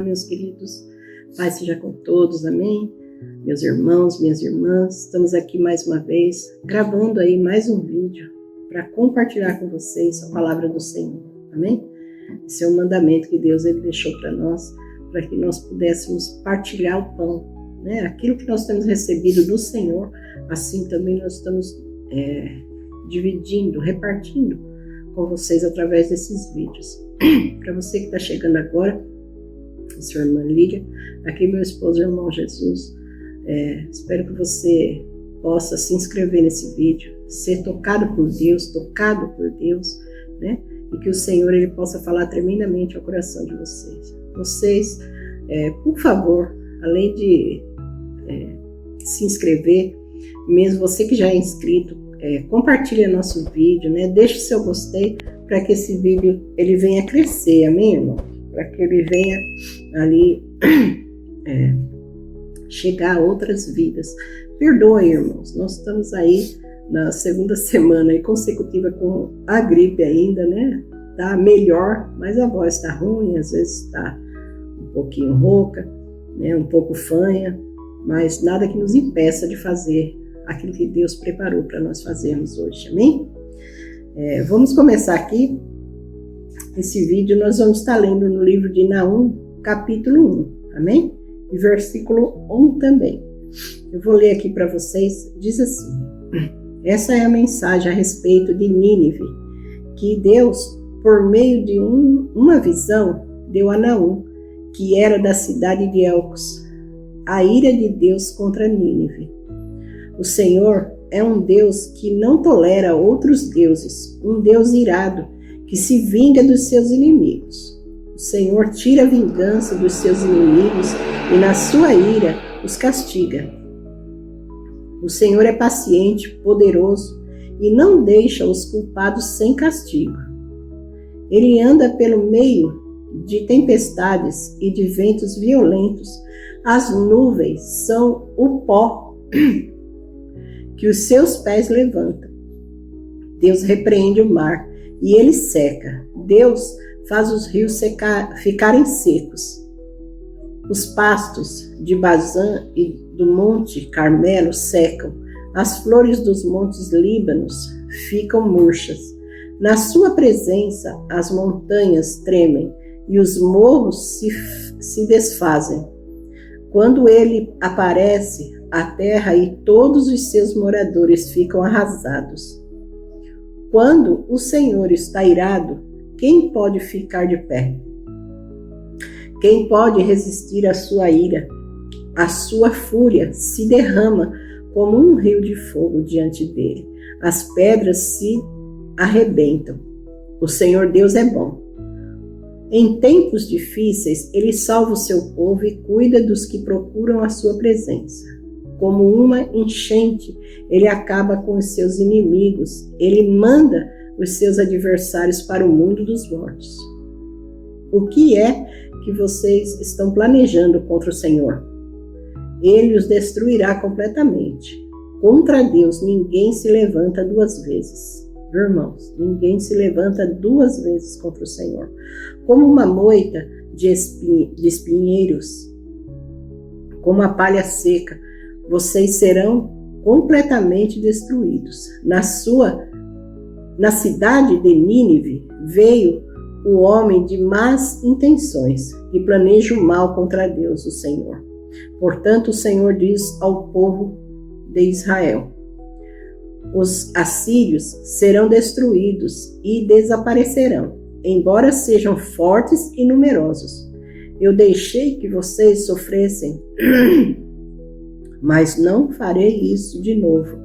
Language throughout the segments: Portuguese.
Olá, meus queridos. Paz seja com todos, amém? Meus irmãos, minhas irmãs, estamos aqui mais uma vez, gravando aí mais um vídeo para compartilhar com vocês a palavra do Senhor, amém? Esse é um mandamento que Deus ele deixou para nós, para que nós pudéssemos partilhar o pão, né? Aquilo que nós temos recebido do Senhor, assim também nós estamos dividindo, repartindo com vocês através desses vídeos. Para você que está chegando agora, sua irmã Lídia, aqui meu esposo, irmão Jesus, espero que você possa se inscrever nesse vídeo, ser tocado por Deus, né? E que o Senhor ele possa falar tremendamente ao coração de vocês. Vocês, por favor, além de se inscrever, mesmo você que já é inscrito, compartilhe nosso vídeo, né? Deixe seu gostei para que esse vídeo ele venha crescer, amém, irmão? Para que ele venha ali chegar a outras vidas. Perdoem, irmãos, nós estamos aí na segunda semana aí consecutiva com a gripe ainda, né? Tá melhor, mas a voz está ruim, às vezes está um pouquinho rouca, né? Um pouco fanha, mas nada que nos impeça de fazer aquilo que Deus preparou para nós fazermos hoje, amém? Vamos começar aqui. Esse vídeo nós vamos estar lendo no livro de Naum, capítulo 1, amém? E versículo 1 também. Eu vou ler aqui para vocês, diz assim: essa é a mensagem a respeito de Nínive, que Deus, por meio de uma visão, deu a Naum, que era da cidade de Elcos, a ira de Deus contra Nínive. O Senhor é um Deus que não tolera outros deuses, um Deus irado, que se vinga dos seus inimigos. O Senhor tira a vingança dos seus inimigos e na sua ira os castiga. O Senhor é paciente, poderoso e não deixa os culpados sem castigo. Ele anda pelo meio de tempestades e de ventos violentos. As nuvens são o pó que os seus pés levantam. Deus repreende o mar e ele seca. Deus faz os rios ficarem secos. Os pastos de Bazã e do monte Carmelo secam. As flores dos montes Líbanos ficam murchas. Na sua presença as montanhas tremem e os morros se desfazem. Quando ele aparece, a terra e todos os seus moradores ficam arrasados. Quando o Senhor está irado, quem pode ficar de pé? Quem pode resistir à sua ira? A sua fúria se derrama como um rio de fogo diante dele. As pedras se arrebentam. O Senhor Deus é bom. Em tempos difíceis, ele salva o seu povo e cuida dos que procuram a sua presença. Como uma enchente, ele acaba com os seus inimigos. Ele manda os seus adversários para o mundo dos mortos. O que é que vocês estão planejando contra o Senhor? Ele os destruirá completamente. Contra Deus, ninguém se levanta duas vezes. Irmãos, ninguém se levanta duas vezes contra o Senhor. Como uma moita de espinheiros, como a palha seca, vocês serão completamente destruídos. Na cidade de Nínive veio o homem de más intenções e planeja o mal contra Deus, o Senhor. Portanto, o Senhor diz ao povo de Israel: os assírios serão destruídos e desaparecerão, embora sejam fortes e numerosos. Eu deixei que vocês sofressem, mas não farei isso de novo.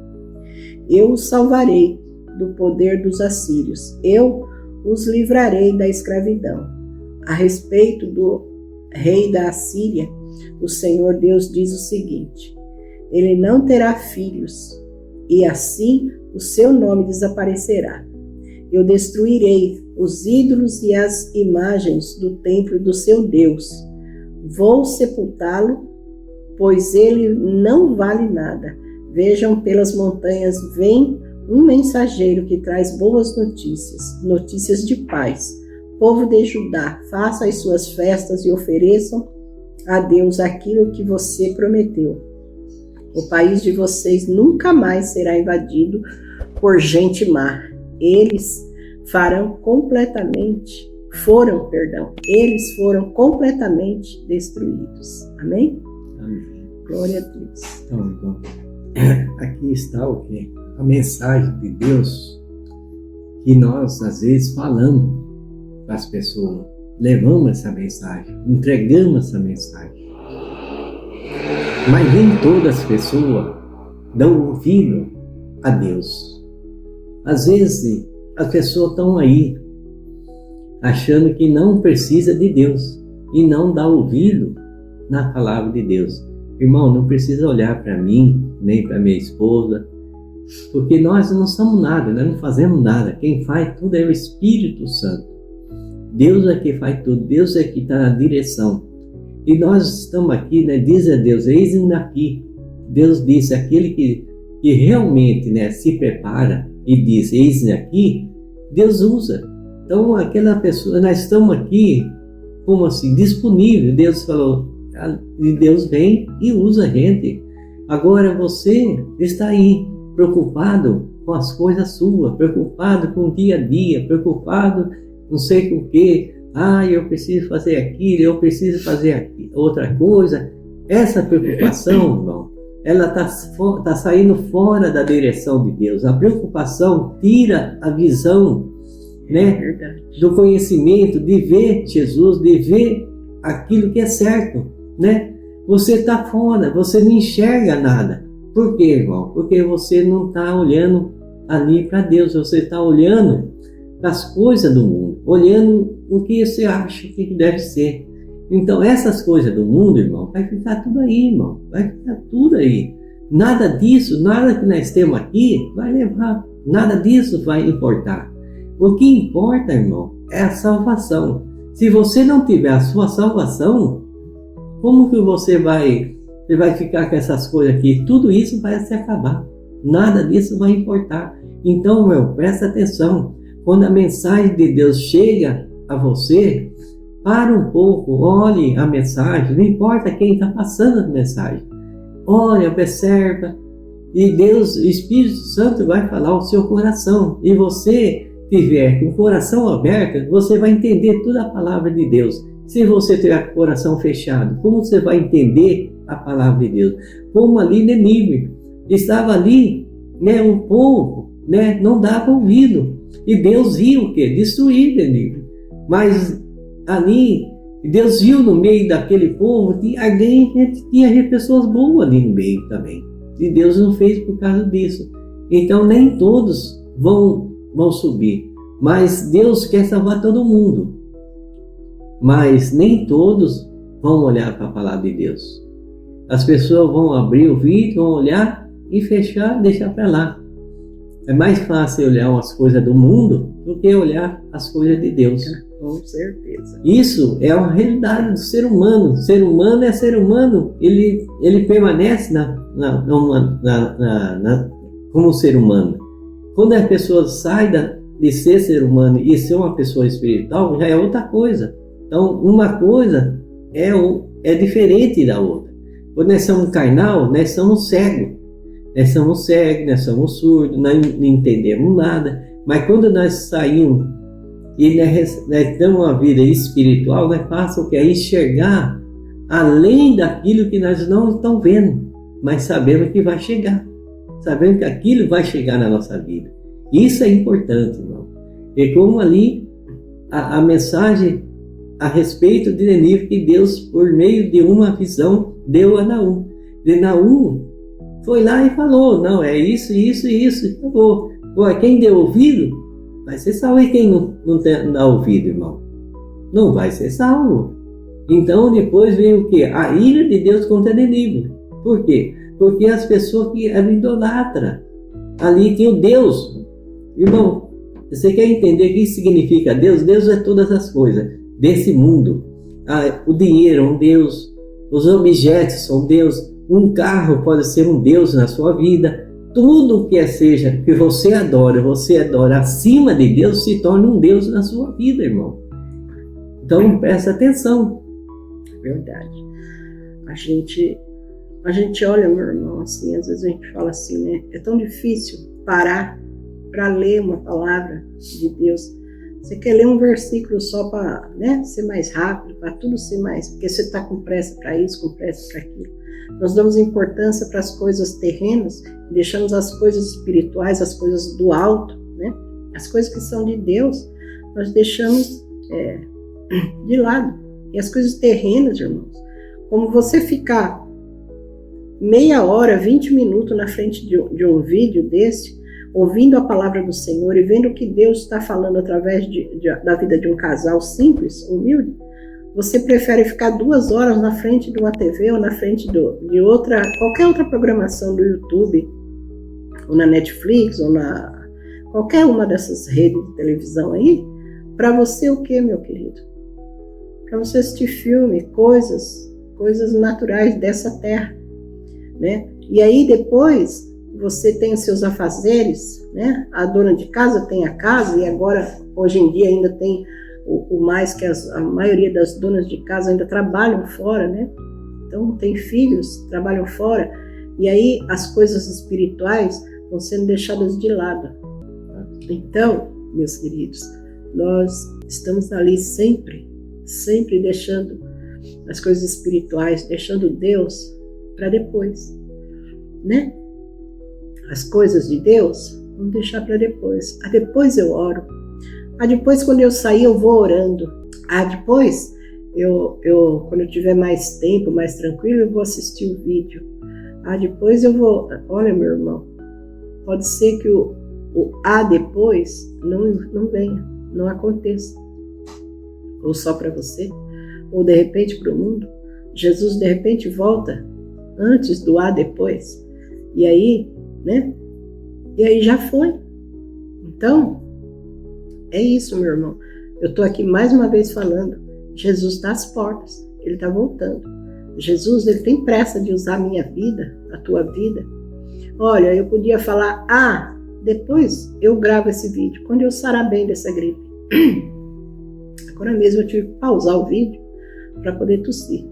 Eu os salvarei do poder dos assírios. Eu os livrarei da escravidão. A respeito do rei da Assíria, o Senhor Deus diz o seguinte: ele não terá filhos, e assim o seu nome desaparecerá. Eu destruirei os ídolos e as imagens do templo do seu Deus. Vou sepultá-lo, pois ele não vale nada. Vejam, pelas montanhas vem um mensageiro que traz boas notícias, notícias de paz. Povo de Judá, façam as suas festas e ofereçam a Deus aquilo que você prometeu. O país de vocês nunca mais será invadido por gente má. Eles foram completamente destruídos. Amém? Amém. Glória a Deus. Então, aqui está o quê? A mensagem de Deus que nós, às vezes, falamos para as pessoas. Levamos essa mensagem, entregamos essa mensagem. Mas nem todas as pessoas dão ouvido a Deus. Às vezes, as pessoas estão aí, achando que não precisa de Deus e não dá ouvido na palavra de Deus. Irmão, não precisa olhar para mim, nem para minha esposa, porque nós não somos nada, nós não fazemos nada. Quem faz tudo é o Espírito Santo. Deus é que faz tudo, Deus é que está na direção. E nós estamos aqui, né? Diz a Deus, eis-me aqui. Deus disse, aquele que realmente, né, se prepara e diz, eis-me aqui, Deus usa. Então, aquela pessoa, nós estamos aqui, como assim, disponível. Deus falou, e Deus vem e usa a gente. Agora você está aí, preocupado com as coisas suas, preocupado com o dia a dia, preocupado não sei com o quê. Eu preciso fazer aquilo, eu preciso fazer outra coisa. Essa preocupação, irmão, ela tá saindo fora da direção de Deus. A preocupação tira a visão, né, do conhecimento, de ver Jesus, de ver aquilo que é certo, né? Você está fora, você não enxerga nada. Por quê, irmão? Porque você não está olhando ali para Deus, você está olhando para as coisas do mundo, olhando o que você acha que deve ser. Então, essas coisas do mundo, irmão, vai ficar tudo aí, irmão, vai ficar tudo aí. Nada disso, nada que nós temos aqui vai levar, nada disso vai importar. O que importa, irmão, é a salvação. Se você não tiver a sua salvação, como que você vai ficar com essas coisas aqui? Tudo isso vai se acabar. Nada disso vai importar. Então, presta atenção. Quando a mensagem de Deus chega a você, para um pouco, olhe a mensagem. Não importa quem está passando a mensagem. Olha, observa. E Deus, o Espírito Santo vai falar ao seu coração. E você tiver com o coração aberto, você vai entender toda a palavra de Deus. Se você tiver com o coração fechado, como você vai entender a palavra de Deus? Como ali Nínive, estava ali, né, um povo, né, não dava ouvido. E Deus viu o quê? Destruir Nínive. Mas ali, Deus viu no meio daquele povo que tinha pessoas boas ali no meio também. E Deus não fez por causa disso. Então nem todos vão subir. Mas Deus quer salvar todo mundo. Mas nem todos vão olhar para a palavra de Deus. As pessoas vão abrir o vídeo, vão olhar e fechar, deixar para lá. É mais fácil olhar as coisas do mundo do que olhar as coisas de Deus. Com certeza. Isso é a realidade do ser humano. O ser humano é ser humano. Ele permanece como ser humano. Quando a pessoa sai de ser humano e ser uma pessoa espiritual, já é outra coisa. Então, uma coisa é diferente da outra. Quando nós somos carnal, nós somos cegos. Nós somos surdos, nós não entendemos nada. Mas quando nós saímos e nós temos uma vida espiritual, nós passamos a enxergar além daquilo que nós não estamos vendo. Mas sabemos que vai chegar. Sabemos que aquilo vai chegar na nossa vida. Isso é importante, irmão. E como ali a mensagem a respeito de Nínive que Deus, por meio de uma visão, deu a Naum. E Naum foi lá e falou, não, é isso, isso e isso, e acabou. Quem deu ouvido, vai ser salvo. E quem não dá ouvido, irmão? Não vai ser salvo. Então depois veio o quê? A ira de Deus contra Nínive. Por quê? Porque as pessoas que eram idolatras, ali tinha o Deus. Irmão, você quer entender o que significa Deus? Deus é todas as coisas desse mundo. O dinheiro é um Deus, os objetos são Deus, um carro pode ser um Deus na sua vida. Tudo que seja que você adora acima de Deus, se torna um Deus na sua vida, irmão. Então, presta atenção. Verdade. A gente olha, meu irmão, assim, às vezes a gente fala assim, né? É tão difícil parar para ler uma palavra de Deus. Você quer ler um versículo só para, né, ser mais rápido, para tudo ser mais, porque você está com pressa para isso, com pressa para aquilo. Nós damos importância para as coisas terrenas e deixamos as coisas espirituais, as coisas do alto, né? As coisas que são de Deus, nós deixamos de lado. E as coisas terrenas, irmãos, como você ficar meia hora, 20 minutos na frente de um vídeo desse, ouvindo a palavra do Senhor e vendo o que Deus está falando através da vida de um casal simples, humilde, você prefere ficar 2 horas na frente de uma TV ou na frente de qualquer outra programação do YouTube, ou na Netflix, ou na qualquer uma dessas redes de televisão aí, para você o que, meu querido? Para você assistir filme, coisas naturais dessa terra, né? E aí depois você tem os seus afazeres, né? A dona de casa tem a casa, e agora, hoje em dia, ainda tem o mais que a maioria das donas de casa ainda trabalham fora, né? Então, tem filhos, trabalham fora, e aí as coisas espirituais vão sendo deixadas de lado. Então, meus queridos, nós estamos ali sempre deixando as coisas espirituais, deixando Deus para depois, né? As coisas de Deus, vamos deixar para depois. Depois eu oro. Depois, quando eu sair, eu vou orando. Depois, quando eu tiver mais tempo, mais tranquilo, eu vou assistir o vídeo. Depois eu vou... Olha, meu irmão, pode ser que o depois não venha, não aconteça. Ou só para você, ou de repente para o mundo. Jesus, de repente, volta antes do depois. E aí, né? E aí já foi. Então, é isso, meu irmão. Eu estou aqui mais uma vez falando. Jesus está às portas. Ele está voltando. Jesus, ele tem pressa de usar a minha vida, a tua vida. Olha, eu podia falar, depois eu gravo esse vídeo, quando eu sarar bem dessa gripe. Agora mesmo eu tive que pausar o vídeo para poder tossir.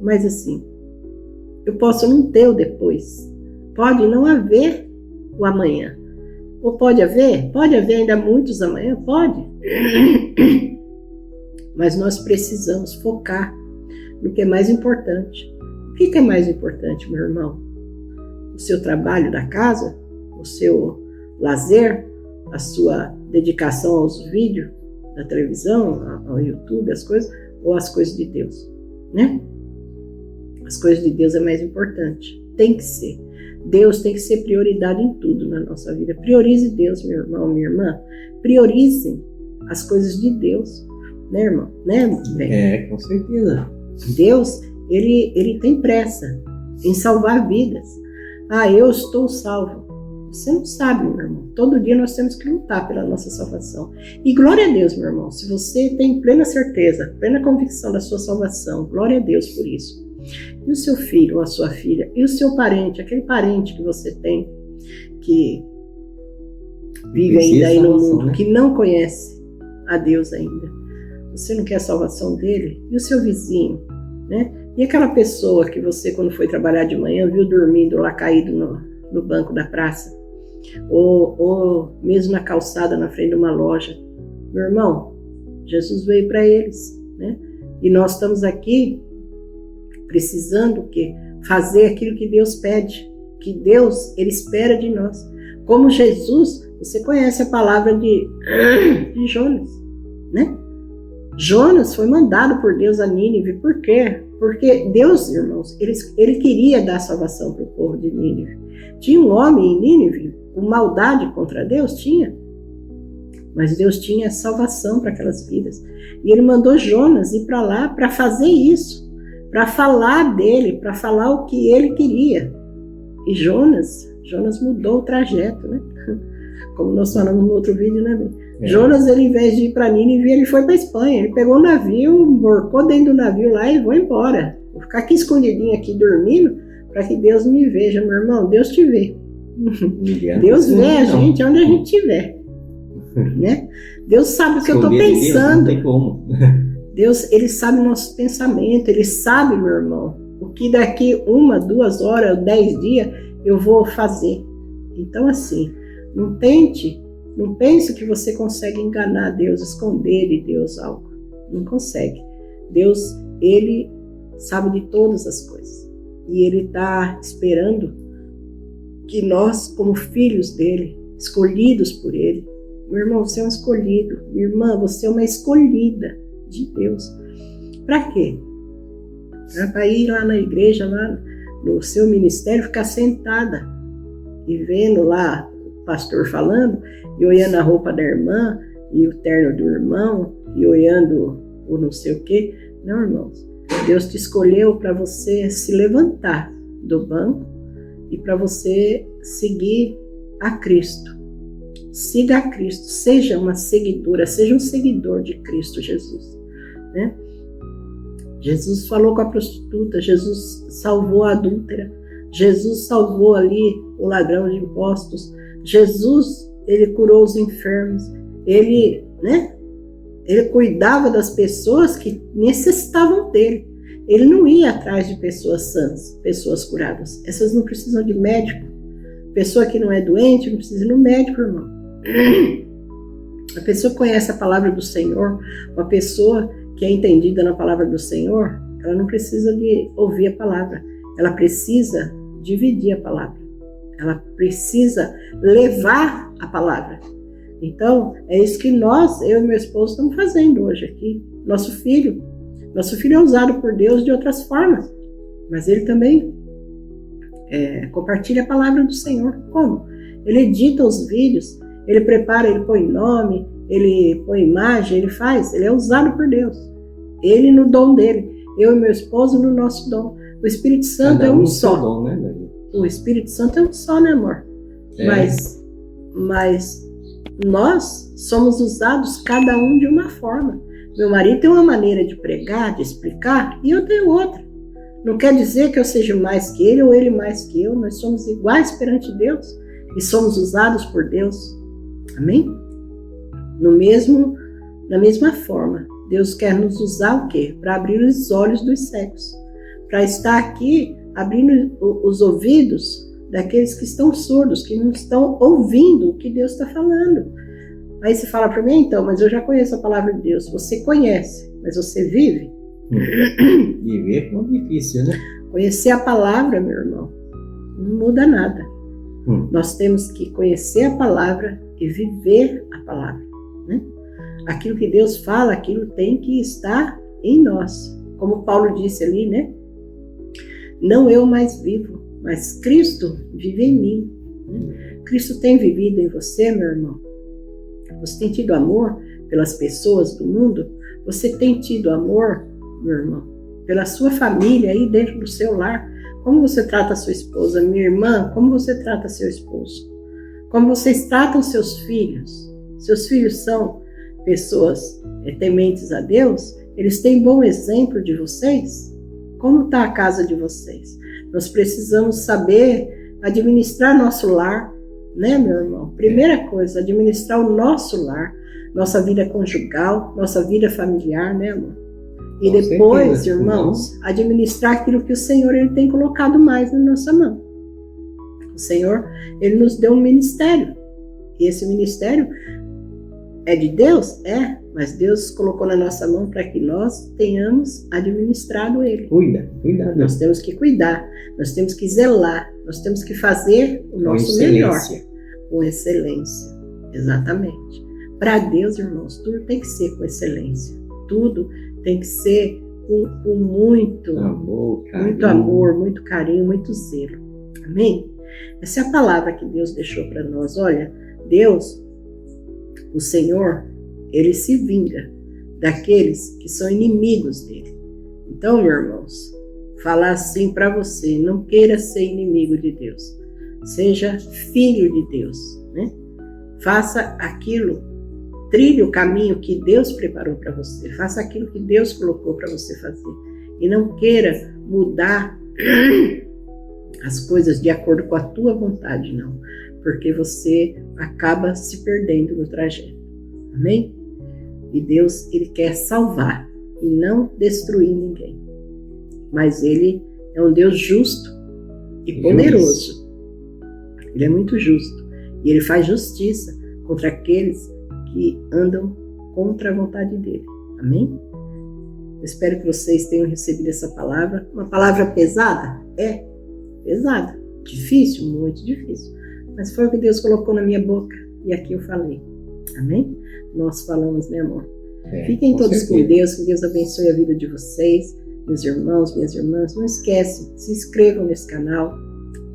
Mas assim, eu posso não ter o depois. Pode não haver o amanhã. Ou pode haver? Pode haver ainda muitos amanhã? Pode. Mas nós precisamos focar no que é mais importante. O que é mais importante, meu irmão? O seu trabalho da casa? O seu lazer? A sua dedicação aos vídeos da televisão, ao YouTube, as coisas? Ou as coisas de Deus? Né? As coisas de Deus é mais importante. Tem que ser. Deus tem que ser prioridade em tudo na nossa vida. Priorize Deus, meu irmão, minha irmã. Priorizem as coisas de Deus, né, irmão? Né? Com certeza. Deus, ele tem pressa em salvar vidas. Eu estou salvo. Você não sabe, meu irmão. Todo dia nós temos que lutar pela nossa salvação. E glória a Deus, meu irmão. Se você tem plena certeza, plena convicção da sua salvação, glória a Deus por isso. E o seu filho ou a sua filha, e o seu parente, aquele parente que você tem, que vive ainda aí no mundo, né? Que não conhece a Deus ainda. Você não quer a salvação dele? E o seu vizinho, né? E aquela pessoa que você, quando foi trabalhar de manhã, viu dormindo lá caído no banco da praça, ou mesmo na calçada, na frente de uma loja. Meu irmão, Jesus veio para eles, né? E nós estamos aqui precisando o quê? Fazer aquilo que Deus pede, que Deus, ele espera de nós. Como Jesus, você conhece a palavra de Jonas, né? Jonas foi mandado por Deus a Nínive. Por quê? Porque Deus, irmãos, ele queria dar salvação para o povo de Nínive. Tinha um homem em Nínive com maldade contra Deus? Tinha. Mas Deus tinha salvação para aquelas vidas. E ele mandou Jonas ir para lá para fazer isso. Para falar dele, para falar o que ele queria. E Jonas mudou o trajeto, né? Como nós falamos no outro vídeo, né? Jonas, ele, em vez de ir para Nínive, ele foi para Espanha. Ele pegou um navio, embarcou dentro do navio lá e foi embora. Vou ficar aqui escondidinho, aqui dormindo, para que Deus me veja, meu irmão. Deus te vê. Deus vê a gente onde a gente estiver. Né? Deus sabe o que eu estou pensando. Deus, não tem como. Deus, Ele sabe o nosso pensamento, Ele sabe, meu irmão, o que daqui 1, 2 horas, 10 dias eu vou fazer. Então, assim, não pense que você consegue enganar Deus, esconder de Deus algo. Não consegue. Deus, Ele sabe de todas as coisas. E Ele está esperando que nós, como filhos dEle, escolhidos por Ele, meu irmão, você é um escolhido. Minha irmã, você é uma escolhida de Deus. Para quê? Para ir lá na igreja, lá no seu ministério, ficar sentada e vendo lá o pastor falando, e olhando a roupa da irmã, e o terno do irmão, e olhando o não sei o quê. Não, irmãos. Deus te escolheu para você se levantar do banco e para você seguir a Cristo. Siga a Cristo, seja uma seguidora, seja um seguidor de Cristo Jesus, né? Jesus falou com a prostituta, Jesus salvou a adúltera, Jesus salvou ali o ladrão de impostos, Jesus, Ele curou os enfermos, Ele cuidava das pessoas que necessitavam dele. Ele não ia atrás de pessoas sãs, pessoas curadas. Essas não precisam de médico. Pessoa que não é doente não precisa ir no médico, irmão. A pessoa que conhece a palavra do Senhor, uma pessoa que é entendida na palavra do Senhor, ela não precisa de ouvir a palavra. Ela precisa dividir a palavra. Ela precisa levar a palavra. Então, é isso que eu e meu esposo estamos fazendo hoje aqui. Nosso filho é usado por Deus de outras formas, mas ele também compartilha a palavra do Senhor. Como? Ele edita os vídeos, ele prepara, ele põe nome, ele põe imagem, ele é usado por Deus. Ele no dom dele, eu e meu esposo no nosso dom. O Espírito Santo é um só. Dom, né, Davi? O Espírito Santo é um só, né, amor? Mas nós somos usados cada um de uma forma. Meu marido tem uma maneira de pregar, de explicar, e eu tenho outra. Não quer dizer que eu seja mais que ele ou ele mais que eu. Nós somos iguais perante Deus e somos usados por Deus. Amém? Na mesma forma, Deus quer nos usar o quê? Para abrir os olhos dos cegos. Para estar aqui abrindo os ouvidos daqueles que estão surdos, que não estão ouvindo o que Deus está falando. Aí você fala para mim, então, mas eu já conheço a palavra de Deus. Você conhece, mas você vive? Viver é muito difícil, né? Conhecer a palavra, meu irmão, não muda nada. Nós temos que conhecer a palavra e viver a palavra, né? Aquilo que Deus fala, aquilo tem que estar em nós. Como Paulo disse ali, né? Não eu mais vivo, mas Cristo vive em mim. Cristo tem vivido em você, meu irmão. Você tem tido amor pelas pessoas do mundo? Você tem tido amor, meu irmão, pela sua família aí dentro do seu lar? Como você trata a sua esposa? Minha irmã, como você trata seu esposo? Como vocês tratam seus filhos? Seus filhos são pessoas tementes a Deus? Eles têm bom exemplo de vocês? Como está a casa de vocês? Nós precisamos saber administrar nosso lar, né, meu irmão? Primeira coisa, administrar o nosso lar, nossa vida conjugal, nossa vida familiar, né, amor? E depois, irmãos, administrar aquilo que o Senhor ele tem colocado mais na nossa mão. O Senhor, ele nos deu um ministério. E esse ministério é de Deus? É, mas Deus colocou na nossa mão para que nós tenhamos administrado ele. Cuida. Nós temos que cuidar, nós temos que zelar, nós temos que fazer o nosso melhor. Com excelência, exatamente. Para Deus, irmãos, tudo tem que ser com excelência. Tudo tem que ser com muito amor, muito carinho, muito zelo. Amém? Essa é a palavra que Deus deixou para nós. Olha, Deus, o Senhor, ele se vinga daqueles que são inimigos dele. Então, meus irmãos, falar assim para você, não queira ser inimigo de Deus. Seja filho de Deus, né? Faça aquilo, trilhe o caminho que Deus preparou para você. Faça aquilo que Deus colocou para você fazer. E não queira mudar as coisas de acordo com a tua vontade, não. Porque você acaba se perdendo no trajeto. Amém? E Deus, ele quer salvar e não destruir ninguém. Mas Ele é um Deus justo e poderoso. Ele é muito justo. E Ele faz justiça contra aqueles que andam contra a vontade dEle. Amém? Eu espero que vocês tenham recebido essa palavra. Uma palavra pesada? É pesada. Difícil, muito difícil. Mas foi o que Deus colocou na minha boca. E aqui eu falei. Amém? Nós falamos, meu amor. Fiquem todos com Deus. Que Deus abençoe a vida de vocês. Meus irmãos, minhas irmãs. Não esquece, se inscrevam nesse canal.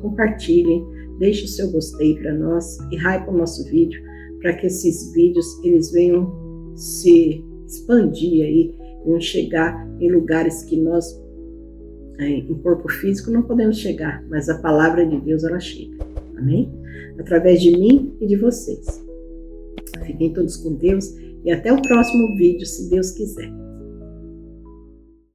Compartilhem. Deixe o seu gostei para nós. E hype o nosso vídeo. Para que esses vídeos eles venham se expandir aí. Venham chegar em lugares que nós, em corpo físico, não podemos chegar. Mas a palavra de Deus, ela chega. Amém? Através de mim e de vocês. Fiquem todos com Deus e até o próximo vídeo, se Deus quiser.